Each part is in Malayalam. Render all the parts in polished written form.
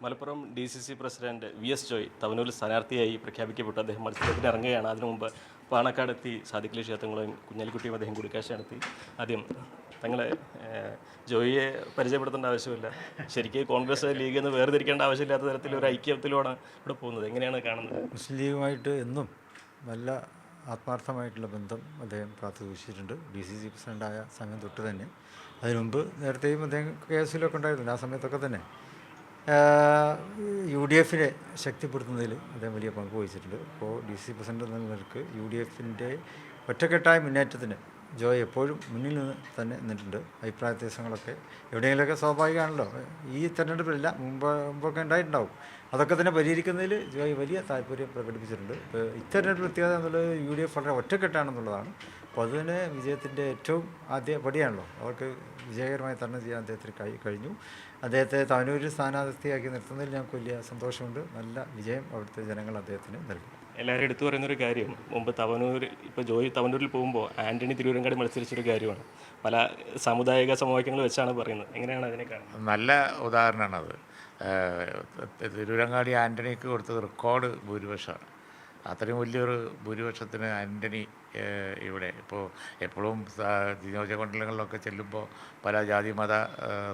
Malappuram DCC president VS Joy തവനൂരിൽ സ്ഥാനാർത്ഥിയായി പ്രഖ്യാപിക്കപ്പെട്ടു. അദ്ദേഹം മത്സരത്തിന് ഇറങ്ങുകയാണ്. അതിനു മുമ്പ് പാണക്കാടെത്തി സാദിഖലി ക്ഷേത്രങ്ങളും കുഞ്ഞാലിക്കുട്ടിയും അദ്ദേഹം കൂടിക്കാഴ്ച നടത്തി. ആദ്യം തങ്ങളെ ജോയിയെ പരിചയപ്പെടുത്തേണ്ട ആവശ്യമില്ല, ശരിക്കും കോൺഗ്രസ് ലീഗ് എന്ന് വേർതിരിക്കേണ്ട ആവശ്യമില്ലാത്ത തരത്തിൽ ഒരു ഐക്യത്തിലൂടെ ഇവിടെ പോകുന്നത് എങ്ങനെയാണ് കാണുന്നത്? മുസ്ലിം ലീഗുമായിട്ട് എന്നും നല്ല ആത്മാർത്ഥമായിട്ടുള്ള ബന്ധം അദ്ദേഹം കാത്തു സൂക്ഷിച്ചിട്ടുണ്ട്. DCC പ്രസിഡൻ്റായ സമയം തൊട്ട് തന്നെ. അതിനു മുമ്പ് നേരത്തെയും അദ്ദേഹം കേസിലൊക്കെ ഉണ്ടായിരുന്നു. ആ സമയത്തൊക്കെ തന്നെ UDF ശക്തിപ്പെടുത്തുന്നതിൽ അദ്ദേഹം വലിയ പങ്ക് വഹിച്ചിട്ടുണ്ട്. ഇപ്പോൾ DCC പ്രസിഡന്റ് എന്ന നിലക്ക് UDF ഒറ്റക്കെട്ടായ മുന്നേറ്റത്തിന് ജോയ് എപ്പോഴും മുന്നിൽ നിന്ന് തന്നെ നിന്നിട്ടുണ്ട്. അഭിപ്രായ വ്യത്യാസങ്ങളൊക്കെ എവിടെയെങ്കിലുമൊക്കെ സ്വാഭാവികമാണല്ലോ, ഈ തെരഞ്ഞെടുപ്പിലില്ല, മുമ്പൊക്കെ ഉണ്ടായിട്ടുണ്ടാവും. അതൊക്കെ തന്നെ പരിഹരിക്കുന്നതിൽ ജോയ് വലിയ താല്പര്യം പ്രകടിപ്പിച്ചിട്ടുണ്ട്. ഇപ്പോൾ ഇത്തെരഞ്ഞെടുപ്പ് പ്രത്യേകത എന്നുള്ളത് UDF വളരെ ഒറ്റക്കെട്ടാണെന്നുള്ളതാണ്. അപ്പോൾ അതുതന്നെ വിജയത്തിൻ്റെ ഏറ്റവും ആദ്യ പടിയാണല്ലോ. അവർക്ക് വിജയകരമായി തരണം ചെയ്യാൻ അദ്ദേഹത്തിന് കഴിഞ്ഞു. അദ്ദേഹത്തെ തവനൂരിൽ സ്ഥാനാർത്ഥിയാക്കി നിർത്തുന്നതിൽ ഞങ്ങൾക്ക് വലിയ സന്തോഷമുണ്ട്. നല്ല വിജയം അവിടുത്തെ ജനങ്ങൾ അദ്ദേഹത്തിന് നൽകി. എല്ലാവരും എടുത്തു പറയുന്നൊരു കാര്യം, മുമ്പ് ഇപ്പോൾ ജോയ് തവനൂരിൽ പോകുമ്പോൾ ആൻ്റണി തിരൂരങ്ങാടി മത്സരിച്ചൊരു കാര്യമാണ്. പല സാമുദായിക സമവാക്യങ്ങൾ വെച്ചാണ് പറയുന്നത്. എങ്ങനെയാണ് അതിനെ കാണുന്നത്? നല്ല ഉദാഹരണമാണത്. തിരൂരങ്ങാടി ആൻ്റണിക്ക് കൊടുത്തത് റെക്കോർഡ് ഭൂരിപക്ഷമാണ്. അത്രയും വലിയൊരു ഭൂരിപക്ഷത്തിന് ആൻ്റണി ഇവിടെ ഇപ്പോൾ എപ്പോഴും നിയോജകമണ്ഡലങ്ങളിലൊക്കെ ചെല്ലുമ്പോൾ പല ജാതി മത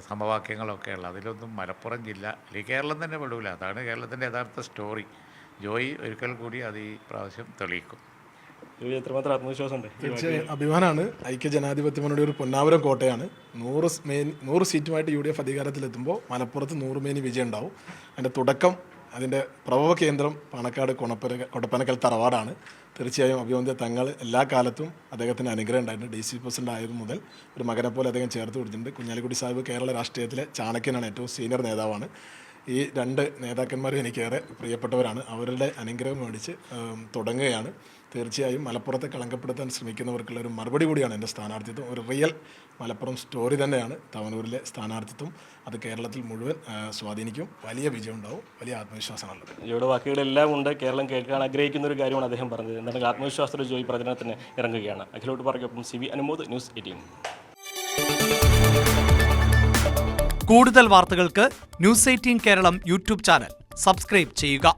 സമവാക്യങ്ങളൊക്കെയുള്ള അതിലൊന്നും മലപ്പുറം ജില്ല അല്ലെങ്കിൽ കേരളം തന്നെ പെടില്ല. അതാണ് കേരളത്തിൻ്റെ യഥാർത്ഥ സ്റ്റോറി. ജോയ് ഒരിക്കൽ കൂടി അത് ഈ പ്രാവശ്യം തെളിയിക്കും. എത്രമാത്രം ആത്മവിശ്വാസമുണ്ട്? തീർച്ചയായും അഭിമാനമാണ്. ഐക്യജനാധിപത്യ മുന്നണിയുടെ ഒരു പൊന്നാവരം കോട്ടയാണ്. 100 സീറ്റുമായിട്ട് UDF അധികാരത്തിലെത്തുമ്പോൾ മലപ്പുറത്ത് 100 മേനി വിജയം ഉണ്ടാവും. അതിൻ്റെ തുടക്കം, അതിൻ്റെ പ്രഭവ കേന്ദ്രം പാണക്കാട് കൊടപ്പനക്കൽ തറവാടാണ്. തീർച്ചയായും അഭിമന്യ തങ്ങൾ എല്ലാ കാലത്തും അദ്ദേഹത്തിന് അനുഗ്രഹം ഉണ്ടായിട്ടുണ്ട്. DCC പ്രസിഡന്റ് ആയത് മുതൽ ഒരു മകനെ പോലെ അദ്ദേഹം ചേർത്ത് കൊടുത്തിട്ടുണ്ട്. കുഞ്ഞാലിക്കുട്ടി സാഹിബ് കേരള രാഷ്ട്രീയത്തിലെ ചാണക്യനാണ്, ഏറ്റവും സീനിയർ നേതാവാണ്. ഈ രണ്ട് നേതാക്കന്മാരും എനിക്കേറെ പ്രിയപ്പെട്ടവരാണ്. അവരുടെ അനുഗ്രഹം മേടിച്ച് തുടങ്ങുകയാണ്. തീർച്ചയായും മലപ്പുറത്തെ കളങ്കപ്പെടുത്താൻ ശ്രമിക്കുന്നവർക്കുള്ള ഒരു മറുപടി കൂടിയാണ് എൻ്റെ സ്ഥാനാർത്ഥിത്വം. ഒരു റിയൽ മലപ്പുറം സ്റ്റോറി തന്നെയാണ് തവനൂരിലെ സ്ഥാനാർത്ഥിത്വം. അത് കേരളത്തിൽ മുഴുവൻ സ്വാധീനിക്കും. വലിയ വിജയം ഉണ്ടാവും. വലിയ ആത്മവിശ്വാസമാണുള്ളത്. ജോയുടെ വാക്കുകളെല്ലാം ഉണ്ട്. കേരളം കേൾക്കാൻ ആഗ്രഹിക്കുന്ന ഒരു കാര്യമാണ് അദ്ദേഹം പറഞ്ഞത്. എന്താണ് ആത്മവിശ്വാസത്തോടെ ജോയി പ്രചരണത്തിന് ഇറങ്ങുകയാണ്. അഖിലോട്ട് പറയൊപ്പം CV അനുമോദ്, News 18. കൂടുതൽ വാർത്തകൾക്ക് News 18 കേരളം യൂട്യൂബ് ചാനൽ സബ്സ്ക്രൈബ് ചെയ്യുക.